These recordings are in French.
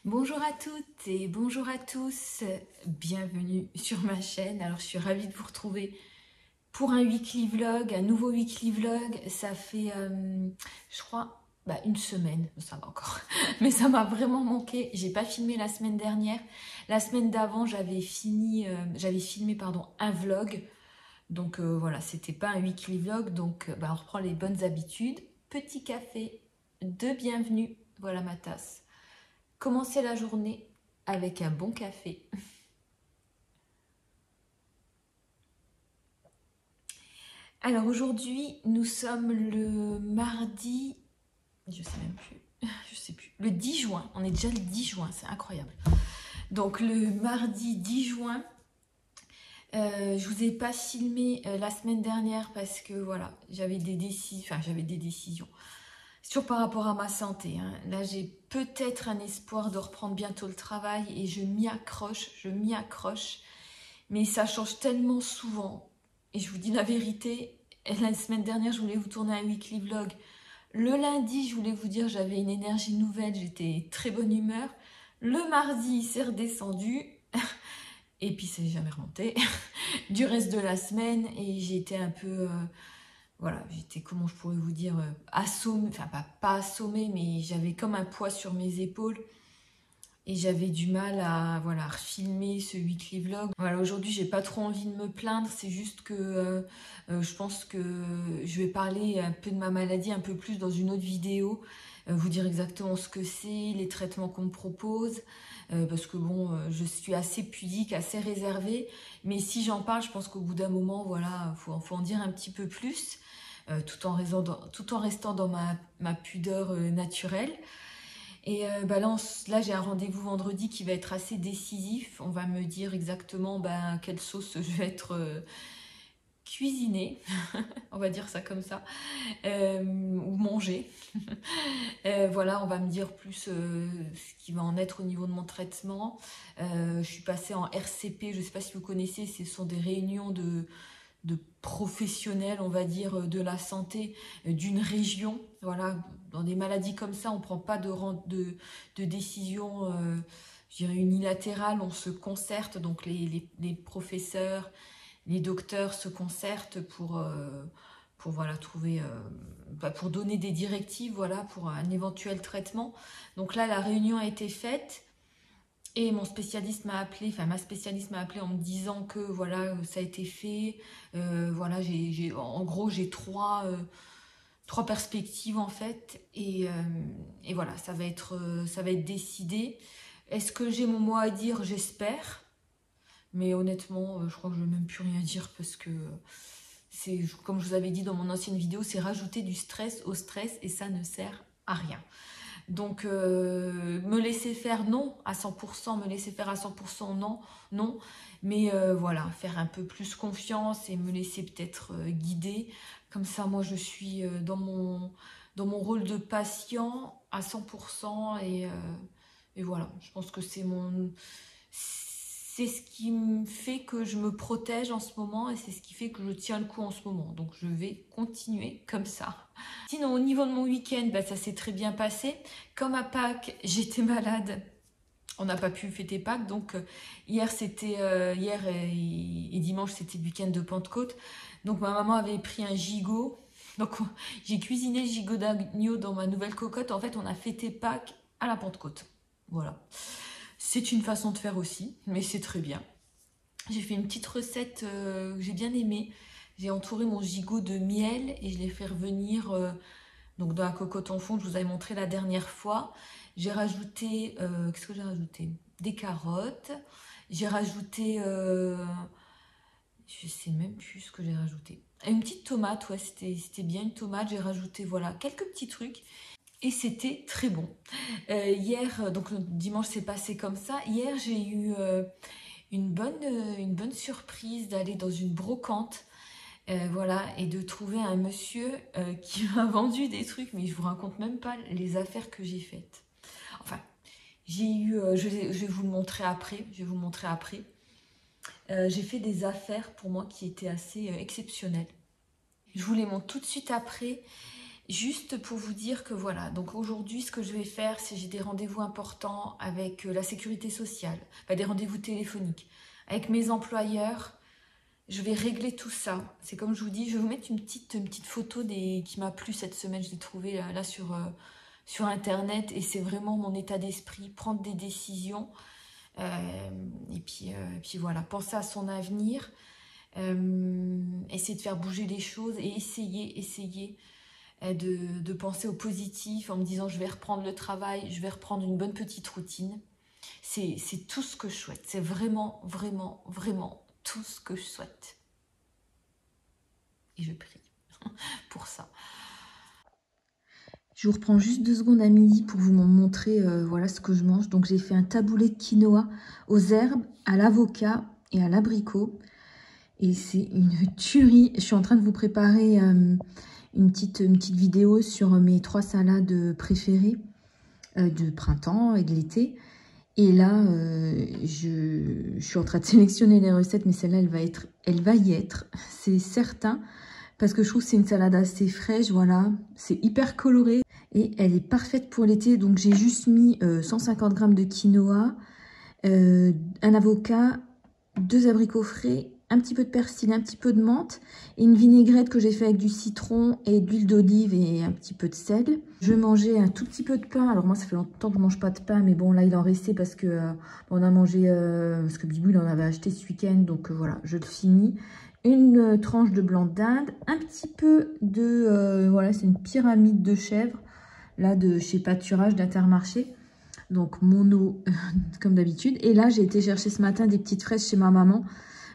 Bonjour à toutes et bonjour à tous, bienvenue sur ma chaîne. Alors je suis ravie de vous retrouver pour un weekly vlog, un nouveau weekly vlog. Ça fait, je crois, une semaine, ça va encore, mais ça m'a vraiment manqué. J'ai pas filmé la semaine dernière. La semaine d'avant, j'avais filmé un vlog. Donc voilà, c'était pas un weekly vlog, donc on reprend les bonnes habitudes. Petit café de bienvenue, voilà ma tasse. Commencer la journée avec un bon café. Alors aujourd'hui, nous sommes le mardi, je sais même plus, je sais plus, le 10 juin. On est déjà le 10 juin, c'est incroyable. Donc le mardi 10 juin, je vous ai pas filmé la semaine dernière parce que voilà, j'avais des décisions. C'est toujours par rapport à ma santé, hein. Là, j'ai peut-être un espoir de reprendre bientôt le travail et je m'y accroche. Mais ça change tellement souvent. Et je vous dis la vérité, la semaine dernière, je voulais vous tourner un weekly vlog. Le lundi, je voulais vous dire, j'avais une énergie nouvelle, j'étais très bonne humeur. Le mardi, c'est redescendu. Et puis, c'est jamais remonté. Du reste de la semaine, et j'ai été un peu... voilà, j'étais, comment je pourrais vous dire, assommée. Enfin, pas assommée, mais j'avais comme un poids sur mes épaules. Et j'avais du mal à voilà refilmer ce weekly vlog. Voilà, aujourd'hui j'ai pas trop envie de me plaindre, c'est juste que je pense que je vais parler un peu de ma maladie un peu plus dans une autre vidéo, vous dire exactement ce que c'est, les traitements qu'on me propose, parce que bon, je suis assez pudique, assez réservée, mais si j'en parle, je pense qu'au bout d'un moment, voilà, faut en dire un petit peu plus, tout en restant dans ma pudeur naturelle. Et là, j'ai un rendez-vous vendredi qui va être assez décisif. On va me dire exactement quelle sauce je vais être cuisinée, on va dire ça comme ça, ou manger. Voilà, on va me dire plus ce qui va en être au niveau de mon traitement. Je suis passée en RCP, je ne sais pas si vous connaissez, ce sont des réunions de professionnels, on va dire, de la santé d'une région. Voilà, dans des maladies comme ça, on ne prend pas de décision, je dirais, unilatérale, on se concerte, donc les professeurs, les docteurs se concertent pour voilà, trouver, pour donner des directives, voilà, pour un éventuel traitement. Donc là, la réunion a été faite. Et mon spécialiste m'a appelé, enfin ma spécialiste m'a appelé en me disant que voilà, ça a été fait. Voilà, en gros, j'ai trois perspectives en fait. Et voilà, ça va être décidé. Est-ce que j'ai mon mot à dire? J'espère. Mais honnêtement, je crois que je ne vais même plus rien dire parce que c'est, comme je vous avais dit dans mon ancienne vidéo, c'est rajouter du stress au stress et ça ne sert à rien. Donc, me laisser faire, non, à 100%, me laisser faire à 100%, non, non. Mais voilà, faire un peu plus confiance et me laisser peut-être guider. Comme ça, moi, je suis dans mon rôle de patient à 100%. Et voilà, je pense que c'est ce qui me fait que je me protège en ce moment et c'est ce qui fait que je tiens le coup en ce moment. Donc, je vais continuer comme ça. Sinon, au niveau de mon week-end, ça s'est très bien passé. Comme à Pâques, j'étais malade. On n'a pas pu fêter Pâques, donc hier et dimanche c'était le week-end de Pentecôte. Donc ma maman avait pris un gigot. Donc j'ai cuisiné le gigot d'agneau dans ma nouvelle cocotte. En fait, on a fêté Pâques à la Pentecôte. Voilà. C'est une façon de faire aussi, mais c'est très bien. J'ai fait une petite recette que j'ai bien aimée. J'ai entouré mon gigot de miel et je l'ai fait revenir donc dans la cocotte en fond que je vous avais montré la dernière fois. J'ai rajouté, qu'est-ce que j'ai rajouté? Des carottes. J'ai rajouté, je sais même plus ce que j'ai rajouté. Une petite tomate, ouais, c'était bien une tomate. J'ai rajouté, voilà, quelques petits trucs. Et c'était très bon. Hier, donc le dimanche s'est passé comme ça. Hier, j'ai eu une bonne surprise d'aller dans une brocante. Voilà, et de trouver un monsieur qui m'a vendu des trucs, mais je vous raconte même pas les affaires que j'ai faites. Enfin, j'ai eu, je vais vous le montrer après, je vais vous le montrer après. J'ai fait des affaires pour moi qui étaient assez exceptionnelles. Je vous les montre tout de suite après. Juste pour vous dire que voilà, donc aujourd'hui ce que je vais faire, c'est j'ai des rendez-vous importants avec la sécurité sociale, des rendez-vous téléphoniques, avec mes employeurs. Je vais régler tout ça. C'est comme je vous dis, je vais vous mettre une petite photo qui m'a plu cette semaine. Je l'ai trouvée là sur Internet et c'est vraiment mon état d'esprit, prendre des décisions. Et puis voilà, penser à son avenir, essayer de faire bouger les choses et essayer de penser au positif en me disant je vais reprendre le travail, je vais reprendre une bonne petite routine. C'est tout ce que je souhaite. C'est vraiment, vraiment, vraiment tout ce que je souhaite. Et je prie pour ça. Je vous reprends juste 2 secondes à midi pour vous montrer voilà ce que je mange. Donc j'ai fait un taboulé de quinoa aux herbes, à l'avocat et à l'abricot. Et c'est une tuerie. Je suis en train de vous préparer une petite vidéo sur mes 3 salades préférées de printemps et de l'été. Et là, je suis en train de sélectionner les recettes, mais celle-là, elle va y être, c'est certain. Parce que je trouve que c'est une salade assez fraîche, voilà. C'est hyper coloré et elle est parfaite pour l'été. Donc j'ai juste mis 150 g de quinoa, un avocat, 2 abricots frais, un petit peu de persil, un petit peu de menthe et une vinaigrette que j'ai fait avec du citron et de l'huile d'olive et un petit peu de sel. Je vais manger un tout petit peu de pain. Alors moi ça fait longtemps que je mange pas de pain, mais bon là il en restait parce que on a mangé parce que Bibou il en avait acheté ce week-end, donc voilà, je le finis. Une tranche de blanc d'Inde, un petit peu de voilà, c'est une pyramide de chèvre là de chez Pâturage d'Intermarché. Donc mon eau comme d'habitude. Et là j'ai été chercher ce matin des petites fraises chez ma maman.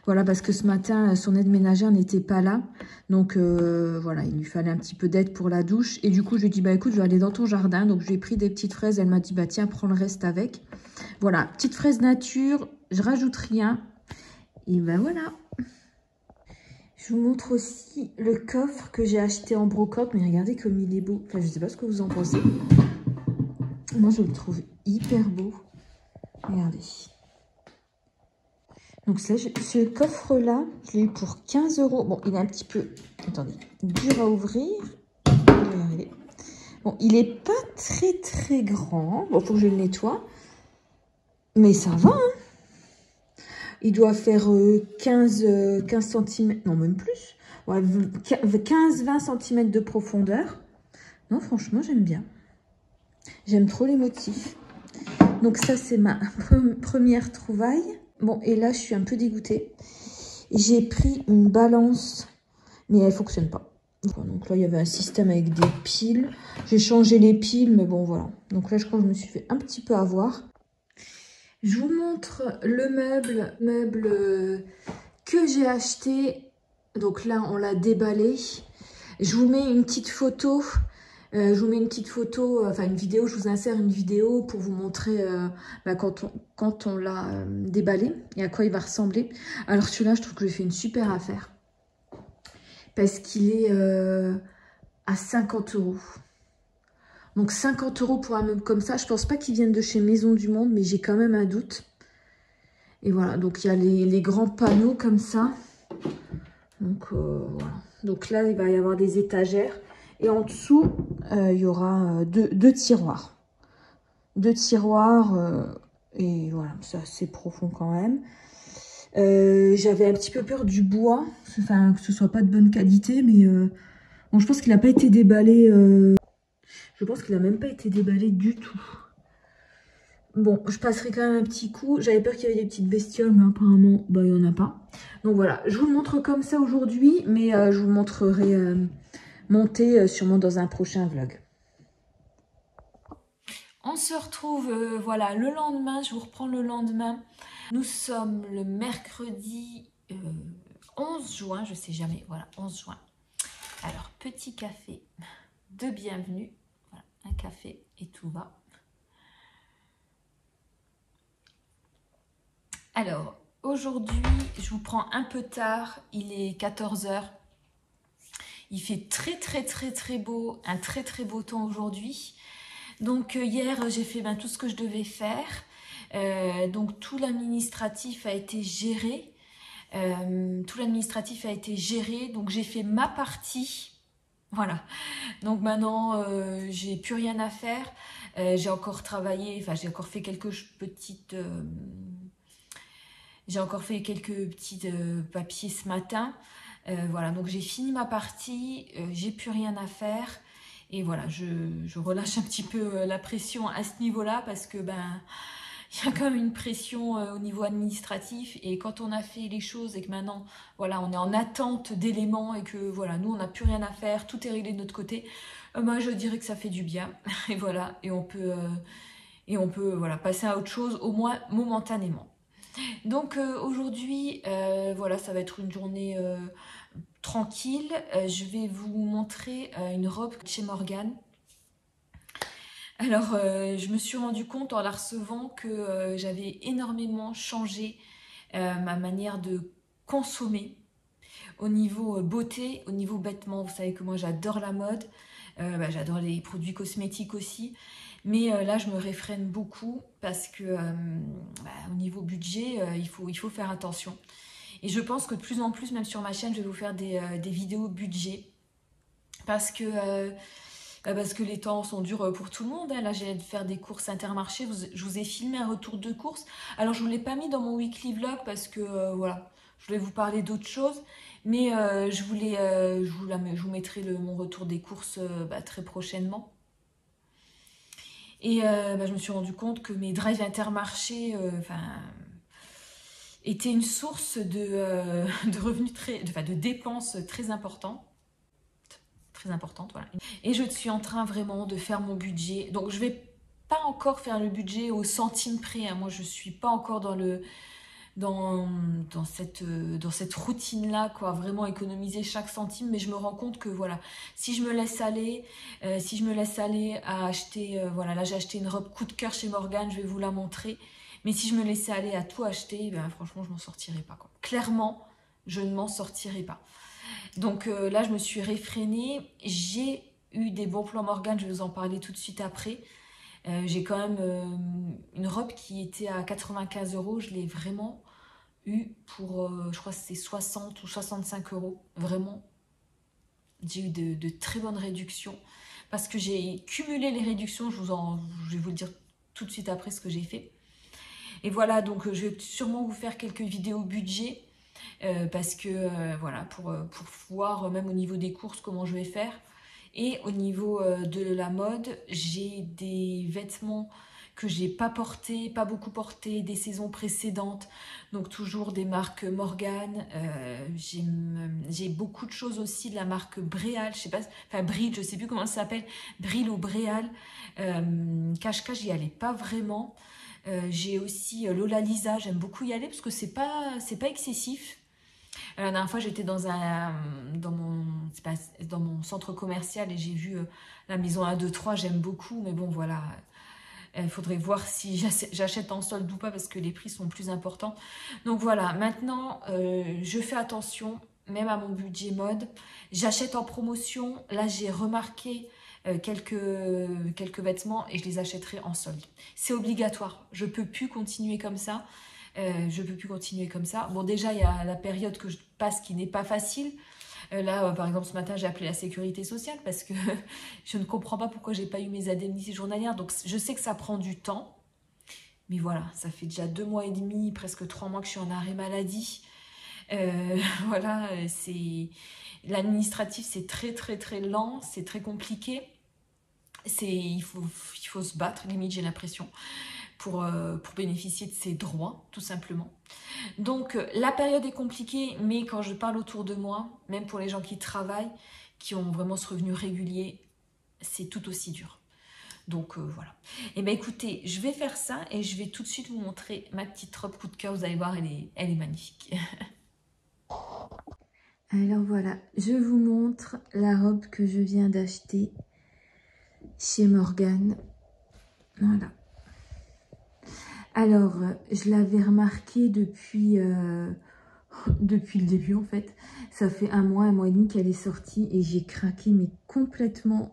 Voilà, parce que ce matin, son aide ménagère n'était pas là. Donc, voilà, il lui fallait un petit peu d'aide pour la douche. Et du coup, je lui ai dit, bah écoute, je vais aller dans ton jardin. Donc, je lui ai pris des petites fraises. Elle m'a dit, bah tiens, prends le reste avec. Voilà, petites fraises nature. Je rajoute rien. Et ben voilà. Je vous montre aussi le coffre que j'ai acheté en brocante. Mais regardez comme il est beau. Enfin, je sais pas ce que vous en pensez. Moi, je le trouve hyper beau. Regardez. Donc ce coffre-là, je l'ai eu pour 15 €. Bon, il est un petit peu, attendez, dur à ouvrir. Bon, il n'est pas très grand. Bon, faut que je le nettoie. Mais ça va, hein. Il doit faire 15 cm, non même plus. Ouais, 15-20 cm de profondeur. Non, franchement, j'aime bien. J'aime trop les motifs. Donc ça, c'est ma première trouvaille. Bon, et là, je suis un peu dégoûtée. J'ai pris une balance, mais elle ne fonctionne pas. Donc là, il y avait un système avec des piles. J'ai changé les piles, mais bon, voilà. Donc là, je crois que je me suis fait un petit peu avoir. Je vous montre le meuble que j'ai acheté. Donc là, on l'a déballé. Je vous mets une petite photo. Enfin une vidéo, je vous insère une vidéo pour vous montrer quand on l'a déballé et à quoi il va ressembler. Alors celui-là, je trouve que j'ai fait une super affaire parce qu'il est à 50 €. Donc 50 € pour un meuble comme ça. Je pense pas qu'il vienne de chez Maison du Monde, mais j'ai quand même un doute. Et voilà, donc il y a les grands panneaux comme ça. Donc voilà. Donc là, il va y avoir des étagères. Et en dessous, il y aura deux tiroirs. 2 tiroirs. Et voilà, c'est assez profond quand même. J'avais un petit peu peur du bois. Enfin, que ce soit pas de bonne qualité. Mais bon, je pense qu'il n'a pas été déballé. Je pense qu'il n'a même pas été déballé du tout. Bon, je passerai quand même un petit coup. J'avais peur qu'il y avait des petites bestioles, mais apparemment, bah, il n'y en a pas. Donc voilà, je vous le montre comme ça aujourd'hui. Mais je vous montrerai... monter sûrement dans un prochain vlog. On se retrouve voilà le lendemain, je vous reprends le lendemain. Nous sommes le mercredi 11 juin, je sais jamais, voilà 11 juin. Alors petit café de bienvenue, voilà, un café et tout va. Alors aujourd'hui, je vous prends un peu tard, il est 14 h. Il fait très beau, un très beau temps aujourd'hui. Donc hier, j'ai fait tout ce que je devais faire. Donc tout l'administratif a été géré. Donc j'ai fait ma partie. Voilà. Donc maintenant, j'ai plus rien à faire. J'ai encore travaillé, enfin j'ai encore fait quelques petites... j'ai encore fait quelques petits papiers ce matin. Voilà, donc j'ai fini ma partie, j'ai plus rien à faire. Et voilà, je relâche un petit peu la pression à ce niveau-là parce que ben il y a quand même une pression au niveau administratif. Et quand on a fait les choses et que maintenant, voilà, on est en attente d'éléments et que voilà, nous on n'a plus rien à faire, tout est réglé de notre côté, moi je dirais que ça fait du bien. Et voilà, et on peut voilà, passer à autre chose, au moins momentanément. Donc aujourd'hui, voilà, ça va être une journée tranquille. Je vais vous montrer une robe chez Morgane. Alors, je me suis rendu compte en la recevant que j'avais énormément changé ma manière de consommer au niveau beauté, au niveau vêtements. Vous savez que moi j'adore la mode, j'adore les produits cosmétiques aussi. Mais là, je me réfrène beaucoup parce que au niveau budget, il faut faire attention. Et je pense que de plus en plus, même sur ma chaîne, je vais vous faire des vidéos budget parce que, parce que les temps sont durs pour tout le monde. Hein. Là, j'ai de faire des courses Intermarché. Je vous ai filmé un retour de course. Alors, je ne vous l'ai pas mis dans mon weekly vlog parce que, voilà, je voulais vous parler d'autre chose. Mais je vous mettrai mon retour des courses très prochainement. Et je me suis rendu compte que mes drives Intermarché étaient une source de revenus de dépenses très importantes. Très importante, voilà. Et je suis en train vraiment de faire mon budget. Donc je vais pas encore faire le budget au centime près. Hein. Moi, je suis pas encore dans cette routine-là, quoi, vraiment économiser chaque centime, mais je me rends compte que voilà, si je me laisse aller, à acheter, voilà, là j'ai acheté une robe coup de cœur chez Morgane, je vais vous la montrer, mais si je me laissais aller à tout acheter, ben, franchement je m'en sortirais pas, quoi. Clairement, je ne m'en sortirais pas. Donc là je me suis réfrénée, j'ai eu des bons plans Morgane, je vais vous en parler tout de suite après. J'ai quand même une robe qui était à 95 €. Je l'ai vraiment eu pour, je crois que c'est 60 ou 65 €. Vraiment, j'ai eu de très bonnes réductions. Parce que j'ai cumulé les réductions. Je vais vous le dire tout de suite après ce que j'ai fait. Et voilà, donc je vais sûrement vous faire quelques vidéos budget. Parce que, voilà, pour voir même au niveau des courses comment je vais faire. Et au niveau de la mode, j'ai des vêtements que j'ai pas portés, pas beaucoup portés, des saisons précédentes. Donc toujours des marques Morgane. J'ai beaucoup de choses aussi de la marque Bréal, je sais pas, enfin Bril, je sais plus comment ça s'appelle, Bril ou Bréal. Cache-cache, j'y allais pas vraiment. J'ai aussi Lola Lisa, j'aime beaucoup y aller parce que c'est pas excessif. La dernière fois, j'étais dans mon centre commercial et j'ai vu la maison 1, 2, 3, j'aime beaucoup, mais bon, voilà. Il faudrait voir si j'achète en solde ou pas parce que les prix sont plus importants. Donc voilà, maintenant, je fais attention, même à mon budget mode. J'achète en promotion. Là, j'ai remarqué quelques vêtements et je les achèterai en solde. C'est obligatoire. Je ne peux plus continuer comme ça. Bon, déjà, il y a la période que je passe qui n'est pas facile. Là, par exemple, ce matin, j'ai appelé la sécurité sociale parce que je ne comprends pas pourquoi j'ai pas eu mes indemnités journalières. Donc, je sais que ça prend du temps. Mais voilà, ça fait déjà 2 mois et demi, presque 3 mois que je suis en arrêt maladie. Voilà, l'administratif, c'est très, très, très lent. C'est très compliqué. Il faut se battre, limite, j'ai l'impression, pour bénéficier de ses droits, tout simplement. Donc, la période est compliquée, mais quand je parle autour de moi, même pour les gens qui travaillent, qui ont vraiment ce revenu régulier, c'est tout aussi dur. Donc, voilà. Et bien, écoutez, je vais faire ça et je vais tout de suite vous montrer ma petite robe coup de cœur. Vous allez voir, elle est magnifique. Alors voilà, je vous montre la robe que je viens d'acheter chez Morgane. Voilà. Alors, je l'avais remarqué depuis le début en fait. Ça fait un mois et demi qu'elle est sortie et j'ai craqué mais complètement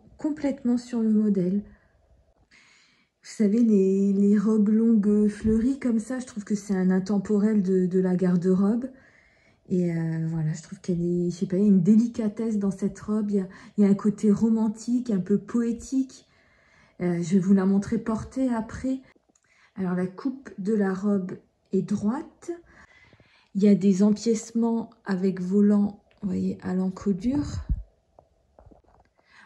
sur le modèle. Vous savez, les robes longues fleuries comme ça, je trouve que c'est un intemporel de la garde-robe. Et voilà, je trouve qu'elle est, je sais pas, il y a une délicatesse dans cette robe. Il y a un côté romantique, un peu poétique. Je vais vous la montrer portée après. Alors, la coupe de la robe est droite. Il y a des empiècements avec volant, vous voyez, à l'encodure.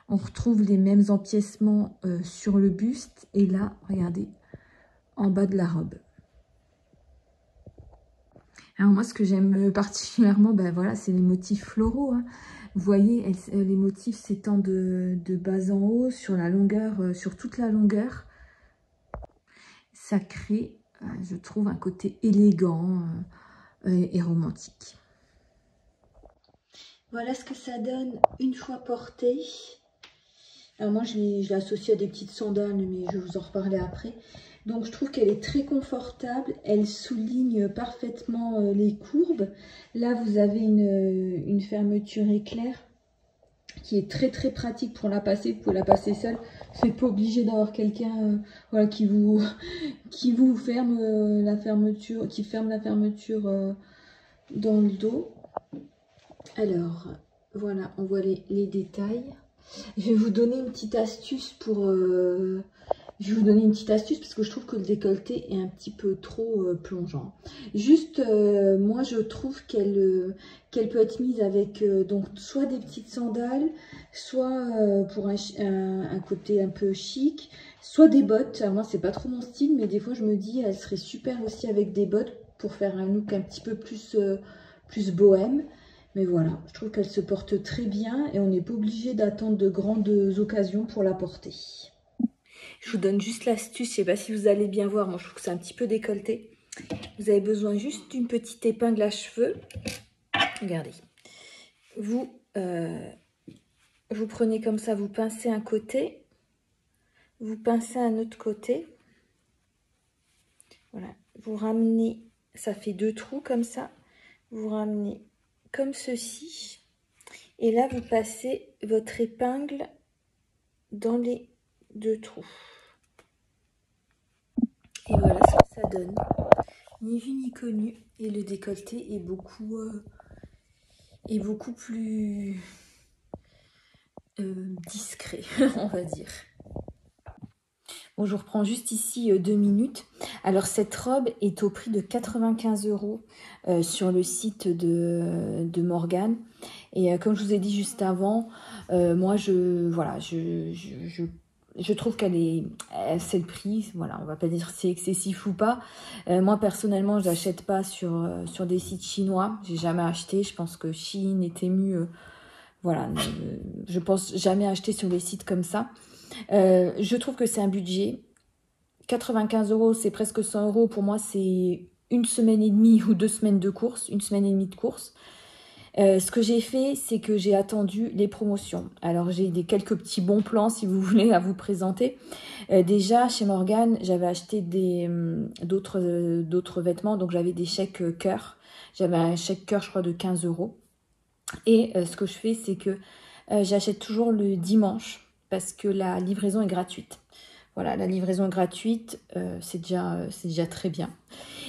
On retrouve les mêmes empiècements sur le buste. Et là, regardez, en bas de la robe. Alors moi, ce que j'aime particulièrement, ben voilà, c'est les motifs floraux. Hein. Vous voyez, les motifs s'étendent de bas en haut, sur la longueur, sur toute la longueur. Ça crée, je trouve, un côté élégant et romantique. Voilà ce que ça donne une fois porté. Alors moi, je l'ai associé à des petites sandales, mais je vais vous en reparler après. Donc je trouve qu'elle est très confortable, elle souligne parfaitement les courbes. Là vous avez une fermeture éclair qui est très très pratique pour la passer. Vous pouvez la passer seule, vous n'êtes pas obligé d'avoir quelqu'un voilà, qui vous ferme la fermeture, qui ferme la fermeture dans le dos. Alors voilà, on voit les détails. Je vais vous donner une petite astuce pour... Je vais vous donner une petite astuce parce que je trouve que le décolleté est un petit peu trop plongeant. Juste, moi je trouve qu'elle peut être mise avec donc soit des petites sandales, soit pour un côté un peu chic, soit des bottes. Alors moi c'est pas trop mon style, mais des fois je me dis elle serait super aussi avec des bottes pour faire un look un petit peu plus bohème. Mais voilà, je trouve qu'elle se porte très bien et on n'est pas obligé d'attendre de grandes occasions pour la porter. Je vous donne juste l'astuce, je ne sais pas si vous allez bien voir, moi je trouve que c'est un petit peu décolleté. Vous avez besoin juste d'une petite épingle à cheveux. Regardez. Vous prenez comme ça, vous pincez un côté, vous pincez un autre côté. Voilà, vous ramenez, ça fait 2 trous comme ça. Vous ramenez comme ceci. Et là, vous passez votre épingle dans les 2 trous. Et voilà ce que ça donne. Ni vu ni connu. Et le décolleté est beaucoup plus discret, on va dire. Bon, je reprends juste ici 2 minutes. Alors, cette robe est au prix de 95 € sur le site de Morgane. Et comme je vous ai dit juste avant, moi, je trouve c'est le prix. Voilà, on va pas dire si c'est excessif ou pas. Moi, personnellement, je n'achète pas sur des sites chinois. J'ai jamais acheté. Je pense que Shein et Temu, voilà, je pense jamais acheter sur les sites comme ça. Je trouve que c'est un budget. 95 €, c'est presque 100 €. Pour moi, c'est 1 semaine et demie ou 2 semaines de course. 1 semaine et demie de course. Ce que j'ai fait, c'est que j'ai attendu les promotions. Alors, j'ai quelques petits bons plans, si vous voulez, à vous présenter. Déjà, chez Morgane, j'avais acheté d'autres vêtements. Donc, j'avais des chèques cœur. J'avais un chèque cœur, je crois, de 15 €. Et ce que je fais, c'est que j'achète toujours le dimanche parce que la livraison est gratuite. Voilà, la livraison est gratuite, c'est déjà très bien.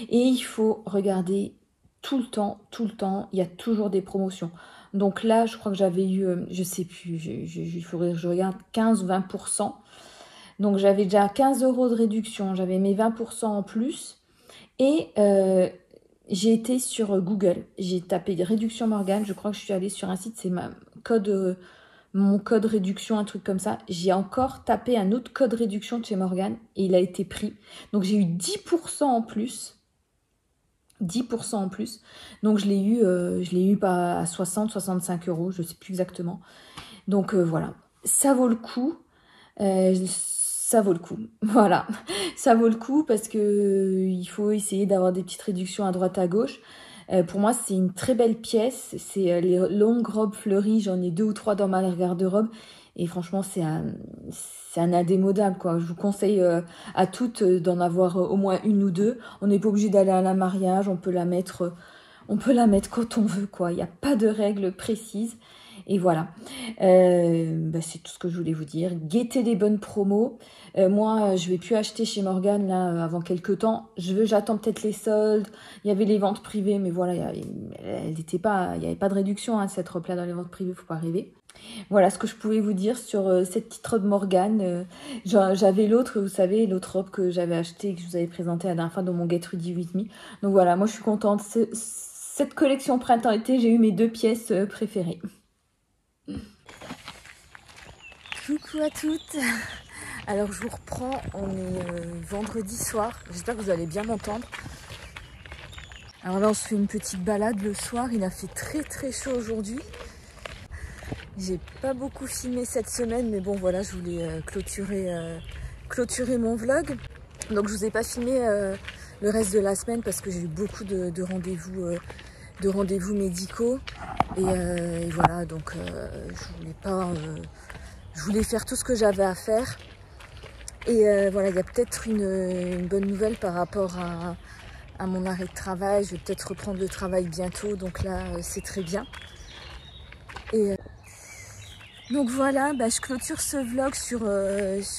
Et il faut regarder tout le temps, il y a toujours des promotions. Donc là, je crois que j'avais eu, je sais plus, il faudrait que je regarde, 15 ou 20%. Donc j'avais déjà 15 € de réduction, j'avais mes 20% en plus. Et j'ai été sur Google, j'ai tapé réduction Morgane, je crois que je suis allée sur un site, c'est mon code réduction, un truc comme ça. J'ai encore tapé un autre code réduction de chez Morgane et il a été pris. Donc j'ai eu 10% en plus. 10% en plus. Donc je l'ai eu pas à 60, 65 €, je ne sais plus exactement. Donc voilà, ça vaut le coup. Ça vaut le coup. Voilà, ça vaut le coup parce que il faut essayer d'avoir des petites réductions à droite à gauche. Pour moi, c'est une très belle pièce. C'est les longues robes fleuries. J'en ai 2 ou 3 dans ma garde-robe. Et franchement, c'est un indémodable, quoi. Je vous conseille à toutes d'en avoir au moins 1 ou 2. On n'est pas obligé d'aller à la mariage. On peut la mettre quand on veut, quoi. Il n'y a pas de règles précises. Et voilà, c'est tout ce que je voulais vous dire. Guettez les bonnes promos. Moi, je vais plus acheter chez Morgane là avant quelques temps. J'attends peut-être les soldes. Il y avait les ventes privées, mais voilà, il n'y avait pas de réduction hein, cette robe là dans les ventes privées, faut pas rêver. Voilà ce que je pouvais vous dire sur cette petite robe Morgane. J'avais l'autre, vous savez, l'autre robe que j'avais achetée et que je vous avais présentée la dernière fois dans mon Get Ready With Me. Donc voilà, moi je suis contente. Cette collection printemps-été, j'ai eu mes 2 pièces préférées. Coucou à toutes. Alors je vous reprends, on est vendredi soir. J'espère que vous allez bien m'entendre. Alors là on se fait une petite balade le soir. Il a fait très très chaud aujourd'hui. J'ai pas beaucoup filmé cette semaine, mais bon voilà, je voulais clôturer mon vlog. Donc je vous ai pas filmé le reste de la semaine parce que j'ai eu beaucoup de rendez-vous médicaux. Et voilà, donc je voulais faire tout ce que j'avais à faire. Et voilà, il y a peut-être une bonne nouvelle par rapport à mon arrêt de travail. Je vais peut-être reprendre le travail bientôt, donc là c'est très bien. Et donc voilà, je clôture ce vlog sur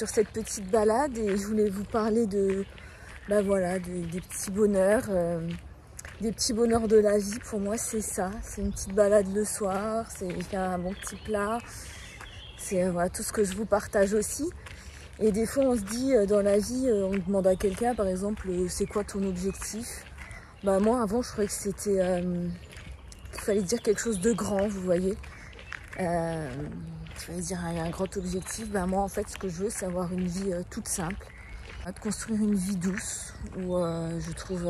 cette petite balade et je voulais vous parler des petits bonheurs. Des petits bonheurs de la vie, pour moi c'est ça, c'est une petite balade le soir, c'est faire un bon petit plat, c'est voilà, tout ce que je vous partage aussi. Et des fois on se dit dans la vie, on demande à quelqu'un par exemple, c'est quoi ton objectif? Moi avant je croyais que c'était, qu'il fallait dire quelque chose de grand, vous voyez. Il fallait dire un grand objectif, moi en fait ce que je veux c'est avoir une vie toute simple, de construire une vie douce, où je trouve...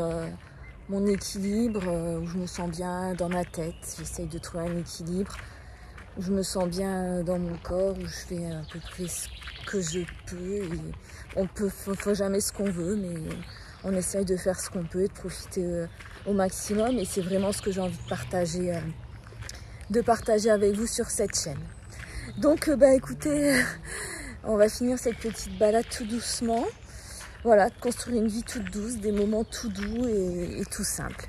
mon équilibre, où je me sens bien dans ma tête, j'essaye de trouver un équilibre, où je me sens bien dans mon corps, où je fais à peu près ce que je peux. Et faut jamais ce qu'on veut, mais on essaye de faire ce qu'on peut et de profiter au maximum. Et c'est vraiment ce que j'ai envie de partager avec vous sur cette chaîne. Donc écoutez, on va finir cette petite balade tout doucement. Voilà, de construire une vie toute douce, des moments tout doux et tout simples.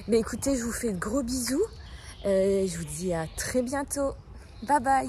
Mais écoutez, je vous fais de gros bisous. Je vous dis à très bientôt. Bye bye.